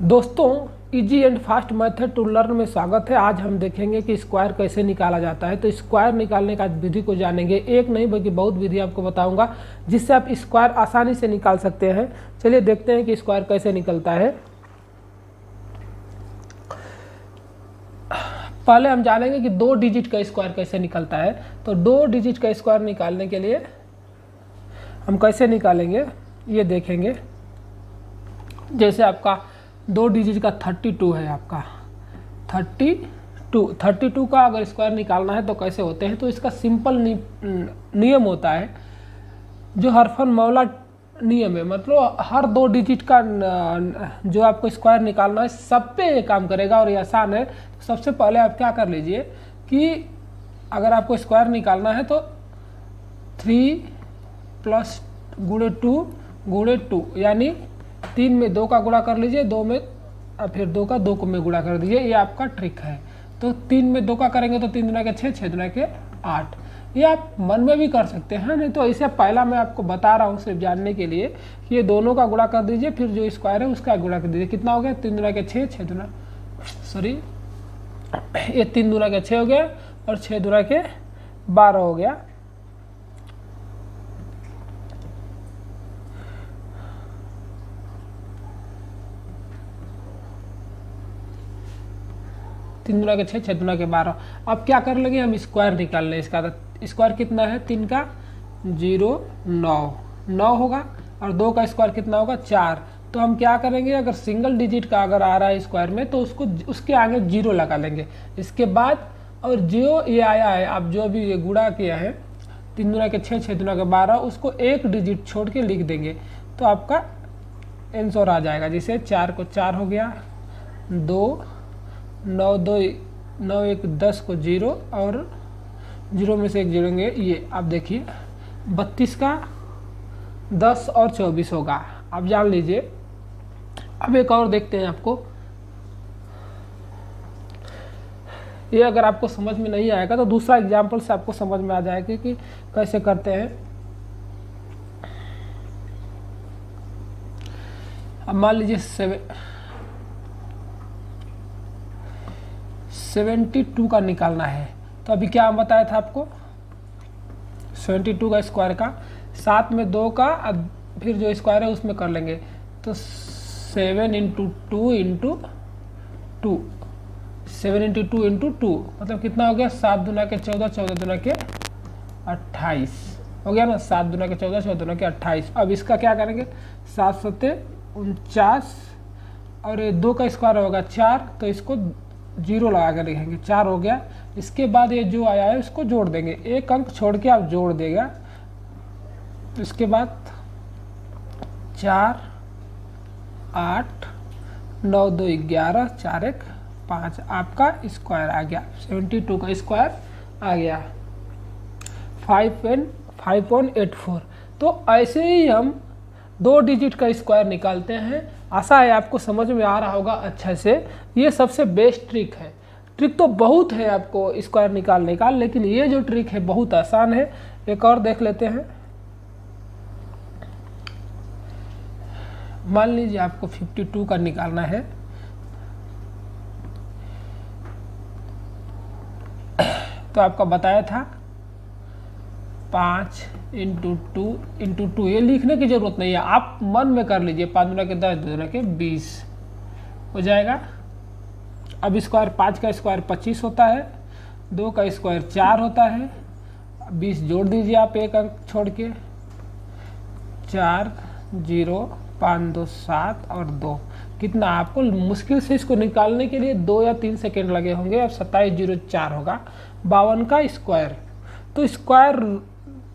दोस्तों, easy and fast method to learn में स्वागत है। आज हम देखेंगे कि स्क्वायर कैसे निकाला जाता है। तो स्क्वायर निकालने का विधि को जानेंगे। एक नहीं बल्कि बहुत विधि आपको बताऊंगा जिससे आप स्क्वायर आसानी से निकाल सकते हैं। चलिए देखते हैं कि स्क्वायर कैसे निकलता है। पहले हम जानेंगे कि 2 डिजिट का स्क्वायर कैसे निकलता है। तो 2 डिजिट का स्क्वायर निकालने के लिए हम कैसे निकालेंगे ये देखेंगे। जैसे आपका 2 डिजिट का 32 है, आपका 32 का अगर स्क्वायर निकालना है तो कैसे होते हैं। तो इसका सिंपल नियम होता है जो हरफनमौला नियम है। मतलब हर 2 डिजिट का जो आपको स्क्वायर निकालना है सब पे ये काम करेगा और ये आसान है। तो सबसे पहले आप क्या कर लीजिए कि अगर आपको स्क्वायर निकालना है तो 3 + गुणे 2 गुणे 2 यानी 3 में 2 का गुणा कर लीजिए, 2 में फिर 2 का 2 में गुणा कर दीजिए। ये आपका ट्रिक है। तो 3 में 2 का करेंगे तो 3 दूना के 6, 6 दूना के 8। ये आप मन में भी कर सकते हैं, नहीं तो इसे पहला मैं आपको बता रहा हूँ सिर्फ जानने के लिए कि ये दोनों का गुणा कर दीजिए, फिर जो स्क्वायर है उसका गुणा कर दीजिए। कितना हो गया? 3 दूना के 6, 6 दूना ये 3 दूना के 6 हो गया और 6 दूना के 12 हो गया। तीन दूना के 6, 6 दूना के 12। अब क्या कर लेंगे हम? स्क्वायर निकाल लें इसका। तो स्क्वायर कितना है? 3 का 0 9 होगा और 2 का स्क्वायर कितना होगा? 4। तो हम क्या करेंगे, अगर सिंगल डिजिट का अगर आ रहा है स्क्वायर में तो उसको उसके आगे 0 लगा लेंगे। इसके बाद और जो ये आया है, आप जो भी ये गुणा किया है 3 दूना के 6, 6 दूना के 12, उसको एक डिजिट छोड़ के लिख देंगे तो आपका आंसर आ जाएगा। जैसे 4 को 4 हो गया, 2 9 2 9 1 10 को 0 और 0 में से 1 जोड़ेंगे। ये आप देखिए 32 का 10 और 24 होगा। आप जान लीजिए। अब एक और देखते हैं आपको। ये अगर आपको समझ में नहीं आएगा तो दूसरा एग्जाम्पल से आपको समझ में आ जाएगा कि कैसे करते हैं। अब मान लीजिए 72 का निकालना है। तो अभी क्या बताया था आपको? 72 का स्क्वायर का 7 में 2 का फिर जो स्क्वायर है उसमें कर लेंगे। तो 7 × 2 × 2 7 × 2 × 2 मतलब कितना हो गया? 7 दूना के 14, 14 दूना के 28 हो गया ना। 7 दूना के 14, 14 दूना के 28। अब इसका क्या करेंगे? 7 7 49 और ये 2 का स्क्वायर होगा 4, तो इसको 0 लगा कर लिखेंगे। 4 हो गया। इसके बाद ये जो आया है उसको जोड़ देंगे, एक अंक छोड़ के आप जोड़ देगा। इसके बाद 4 8 9 2 11 4 1 5 आपका स्क्वायर आ गया। 72 का स्क्वायर आ गया 5.84। तो ऐसे ही हम 2 डिजिट का स्क्वायर निकालते हैं। आशा है आपको समझ में आ रहा होगा अच्छे से। ये सबसे बेस्ट ट्रिक है। ट्रिक तो बहुत है आपको स्क्वायर निकालने का, लेकिन ये जो ट्रिक है बहुत आसान है। एक और देख लेते हैं। मान लीजिए आपको 52 का निकालना है। तो आपका बताया था 5 × 2 × 2। ये लिखने की जरूरत नहीं है, आप मन में कर लीजिए। 5 दूना के 10, 2 दूना के 20 हो जाएगा। अब स्क्वायर 5 का स्क्वायर 25 होता है, 2 का स्क्वायर 4 होता है। 20 जोड़ दीजिए आप एक अंक छोड़ के। 4 0 5 2 7 और 2 कितना? आपको मुश्किल से इसको निकालने के लिए 2 या 3 सेकेंड लगे होंगे। अब 2704 होगा 52 का स्क्वायर। तो स्क्वायर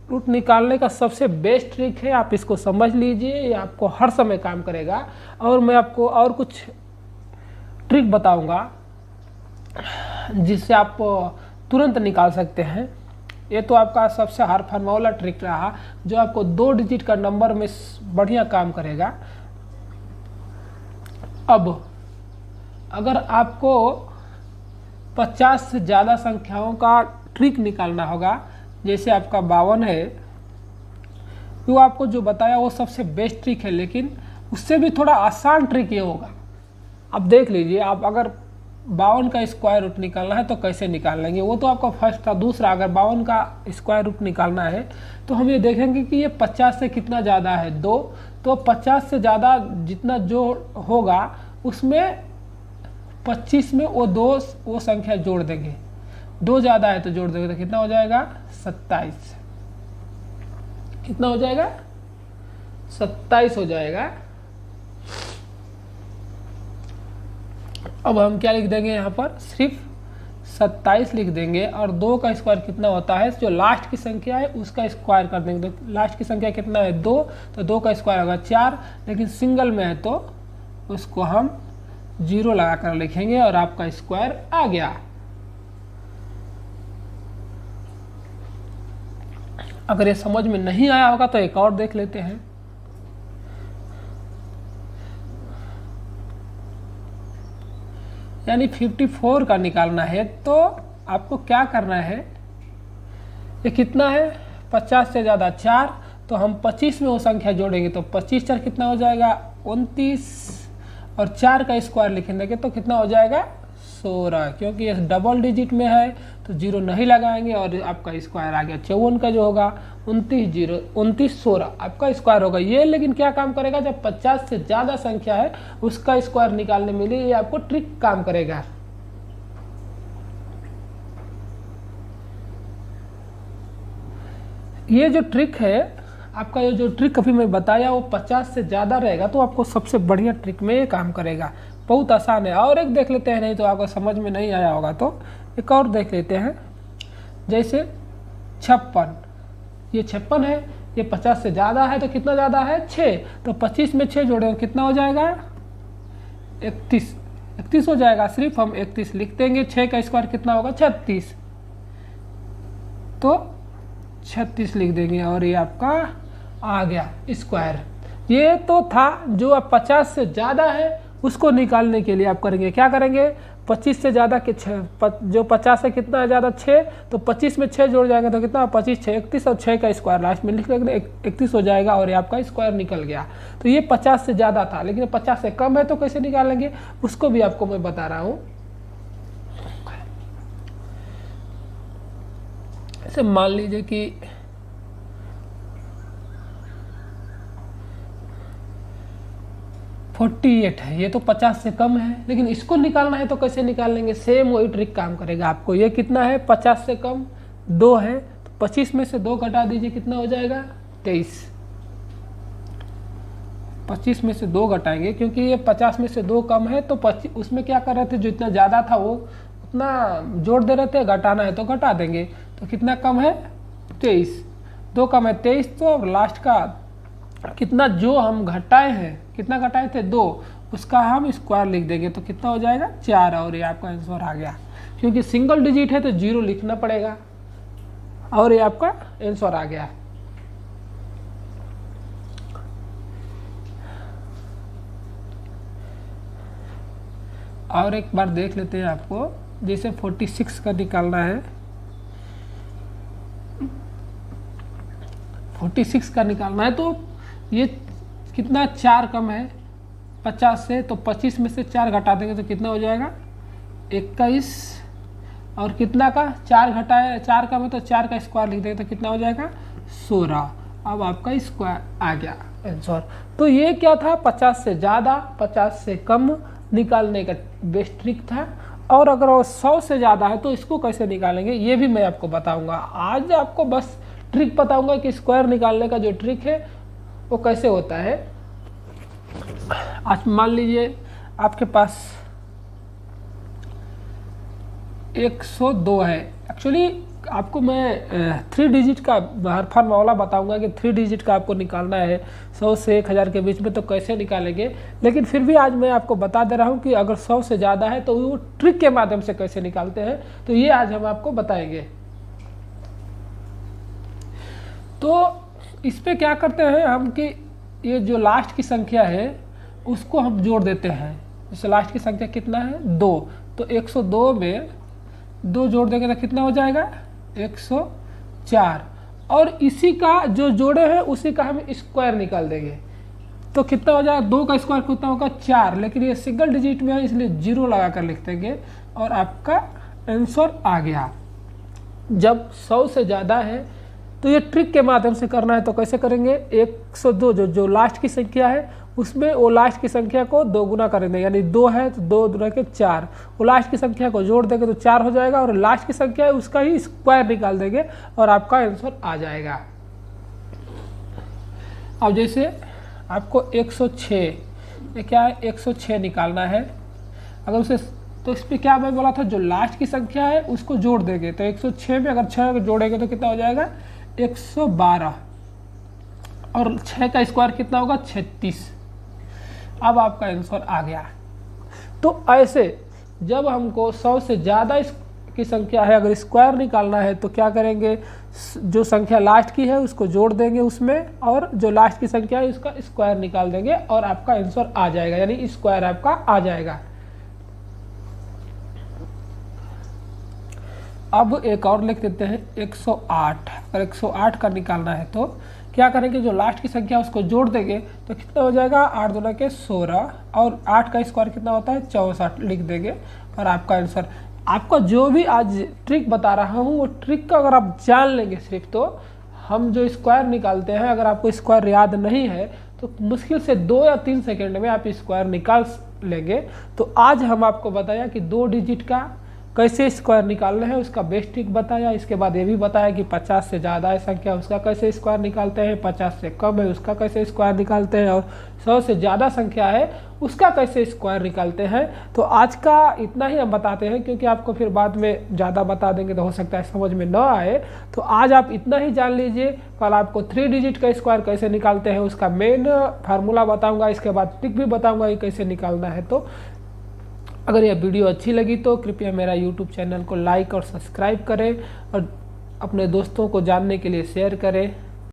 रूट निकालने का सबसे बेस्ट ट्रिक है, आप इसको समझ लीजिए। ये आपको हर समय काम करेगा। और मैं आपको और कुछ ट्रिक बताऊंगा जिससे आप तुरंत निकाल सकते हैं। ये तो आपका सबसे हरफनमौला ट्रिक रहा जो आपको 2 डिजिट का नंबर में बढ़िया काम करेगा। अब अगर आपको 50 से ज़्यादा संख्याओं का ट्रिक निकालना होगा, जैसे आपका 52 है, तो आपको जो बताया वो सबसे बेस्ट ट्रिक है, लेकिन उससे भी थोड़ा आसान ट्रिक ये होगा अब देख लीजिए, आप अगर 52 का स्क्वायर रूट निकालना है तो कैसे निकाल लेंगे, वो तो आपका फर्स्ट था। दूसरा, अगर 52 का स्क्वायर रूट निकालना है तो हम ये देखेंगे कि ये 50 से कितना ज़्यादा है, 2। तो 50 से ज़्यादा जितना जो होगा उसमें 25 में वो संख्या जोड़ देंगे। 2 ज़्यादा है तो जोड़ देंगे तो कितना हो जाएगा, 27। कितना हो जाएगा, 27 हो जाएगा। अब हम क्या लिख देंगे यहाँ पर, सिर्फ 27 लिख देंगे। और 2 का स्क्वायर कितना होता है, जो लास्ट की संख्या है उसका स्क्वायर कर देंगे। तो लास्ट की संख्या कितना है, 2, तो 2 का स्क्वायर होगा 4। लेकिन सिंगल में है तो उसको हम 0 लगा कर लिखेंगे और आपका स्क्वायर आ गया। अगर ये समझ में नहीं आया होगा तो एक और देख लेते हैं। यानी 54 का निकालना है तो आपको क्या करना है, ये कितना है, 50 से ज़्यादा 4, तो हम 25 में वो संख्या जोड़ेंगे तो 25 4 कितना हो जाएगा, 29। और 4 का स्क्वायर लिखेंगे तो कितना हो जाएगा, 16। क्योंकि ये डबल डिजिट में है तो 0 नहीं लगाएंगे और आपका स्क्वायर आ गया। 54 का जो होगा 29 16 आपका स्क्वायर होगा ये। लेकिन क्या काम करेगा, जब 50 से ज़्यादा संख्या है उसका स्क्वायर निकालने में लिए ये आपको ट्रिक काम करेगा। ये जो ट्रिक है आपका, ये जो ट्रिक अभी मैं बताया वो 50 से ज़्यादा रहेगा तो आपको सबसे बढ़िया ट्रिक में ये काम करेगा। बहुत आसान है। और एक देख लेते हैं, नहीं तो आपको समझ में नहीं आया होगा तो एक और देख लेते हैं। जैसे 56, ये 56 है, ये 50 से ज़्यादा है तो कितना ज़्यादा है, 6। तो 25 में 6 जोड़ेंगे कितना हो जाएगा, 31 हो जाएगा। सिर्फ हम 31 लिख देंगे। 6 का स्क्वायर कितना होगा, 36, तो 36 लिख देंगे और ये आपका आ गया स्क्वायर। ये तो था जो अब 50 से ज़्यादा है उसको निकालने के लिए आप करेंगे, क्या करेंगे, 25 से ज़्यादा के 6, जो 50 से कितना है ज़्यादा 6, तो 25 में 6 जोड़ जाएंगे तो कितना, 25 6 31 और 6 का स्क्वायर लास्ट में लिख लेंगे 31 हो जाएगा और ये आपका स्क्वायर निकल गया। तो ये 50 से ज़्यादा था, लेकिन 50 से कम है तो कैसे निकालेंगे उसको भी आपको मैं बता रहा हूँ। ऐसे मान लीजिए कि 48 है, ये तो 50 से कम है, लेकिन इसको निकालना है तो कैसे निकाल लेंगे, सेम वही ट्रिक काम करेगा आपको। ये कितना है, 50 से कम 2 है, तो 25 में से 2 घटा दीजिए कितना हो जाएगा, 23। 25 में से 2 घटाएंगे क्योंकि ये 50 में से 2 कम है तो 25 उसमें क्या कर रहे थे, जो इतना ज़्यादा था वो उतना जोड़ दे रहे थे, घटाना है तो घटा देंगे। तो कितना कम है, 23, 2 कम है 23। तो लास्ट का कितना जो हम घटाए हैं, कितना घटाए थे 2, उसका हम स्क्वायर लिख देंगे तो कितना हो जाएगा, 4। और ये आपका आंसर आ गया। क्योंकि सिंगल डिजिट है तो 0 लिखना पड़ेगा और ये आपका आंसर आ गया। और एक बार देख लेते हैं आपको, जैसे 46 का निकालना है, 46 का निकालना है तो ये कितना, 4 कम है 50 से, तो 25 में से 4 घटा देंगे तो कितना हो जाएगा, 21। और कितना का, 4 घटाए, 4 कम है तो 4 का स्क्वायर लिख देंगे तो कितना हो जाएगा, 16। अब आपका स्क्वायर आ गया आंसर। तो ये क्या था, 50 से ज़्यादा 50 से कम निकालने का बेस्ट ट्रिक था। और अगर वो 100 से ज़्यादा है तो इसको कैसे निकालेंगे ये भी मैं आपको बताऊंगा। आज आपको बस ट्रिक बताऊंगा कि स्क्वायर निकालने का जो ट्रिक है वो कैसे होता है। आज मान लीजिए आपके पास 102 है। एक्चुअली आपको मैं 3 डिजिट का हर फॉर्मूला बताऊंगा कि 3 डिजिट का आपको निकालना है 100 से 1000 के बीच में तो कैसे निकालेंगे। लेकिन फिर भी आज मैं आपको बता दे रहा हूं कि अगर 100 से ज़्यादा है तो वो ट्रिक के माध्यम से कैसे निकालते हैं, तो ये आज हम आपको बताएंगे। तो इस पे क्या करते हैं हम कि ये जो लास्ट की संख्या है उसको हम जोड़ देते हैं। जैसे लास्ट की संख्या कितना है, 2, तो 102 में 2 जोड़ देंगे तो कितना हो जाएगा, 104। और इसी का जो जोड़े हैं उसी का हम स्क्वायर निकाल देंगे। तो कितना हो जाएगा, 2 का स्क्वायर कितना होगा 4, लेकिन ये सिंगल डिजिट में है इसलिए 0 लगा कर लिख देंगे और आपका आंसर आ गया। जब 100 से ज़्यादा है तो ये ट्रिक के माध्यम से करना है। तो कैसे करेंगे, 102 जो लास्ट की संख्या है उसमें वो लास्ट की संख्या को 2 गुना करेंगे, यानी 2 है तो 2 गुना के 4, वो लास्ट की संख्या को जोड़ देंगे तो 4 हो जाएगा और लास्ट की संख्या है उसका ही स्क्वायर निकाल देंगे और आपका आंसर आ जाएगा। अब जैसे आपको 106, ये क्या है 106 निकालना है, अगर उसे तो इस पर क्या मैं बोला था, जो लास्ट की संख्या है उसको जोड़ देंगे। तो 106 में अगर 6 जोड़ेंगे तो कितना हो जाएगा 112 और 6 का स्क्वायर कितना होगा 36। अब आपका आंसर आ गया। तो ऐसे जब हमको 100 से ज़्यादा की संख्या है अगर स्क्वायर निकालना है तो क्या करेंगे, जो संख्या लास्ट की है उसको जोड़ देंगे उसमें और जो लास्ट की संख्या है उसका स्क्वायर निकाल देंगे और आपका आंसर आ जाएगा, यानी स्क्वायर आपका आ जाएगा। अब एक और लिख देते हैं 108। अगर 108 का निकालना है तो क्या करेंगे, जो लास्ट की संख्या उसको जोड़ देंगे तो कितना हो जाएगा 8 दूना के 16 और 8 का स्क्वायर कितना होता है 64 लिख देंगे और आपका आंसर। आपका जो भी आज ट्रिक बता रहा हूँ वो ट्रिक का अगर आप जान लेंगे सिर्फ, तो हम जो स्क्वायर निकालते हैं अगर आपको स्क्वायर याद नहीं है तो मुश्किल से 2 या 3 सेकेंड में आप स्क्वायर निकाल लेंगे। तो आज हम आपको बताया कि 2 डिजिट का कैसे स्क्वायर निकालना है, उसका बेस्ट ट्रिक बताया। इसके बाद ये भी बताया कि 50 से ज़्यादा है संख्या उसका कैसे स्क्वायर निकालते हैं, 50 से कम है उसका कैसे स्क्वायर निकालते हैं और 100 से ज़्यादा संख्या है उसका कैसे स्क्वायर निकालते हैं। तो आज का इतना ही हम बताते हैं, क्योंकि आपको फिर बाद में ज़्यादा बता देंगे तो हो सकता है समझ में न आए। तो आज आप इतना ही जान लीजिए, कल आपको 3 डिजिट का स्क्वायर कैसे निकालते हैं उसका मेन फार्मूला बताऊँगा, इसके बाद ट्रिक भी बताऊँगा कि कैसे निकालना है। तो अगर यह वीडियो अच्छी लगी तो कृपया मेरा यूट्यूब चैनल को लाइक और सब्सक्राइब करें और अपने दोस्तों को जानने के लिए शेयर करें।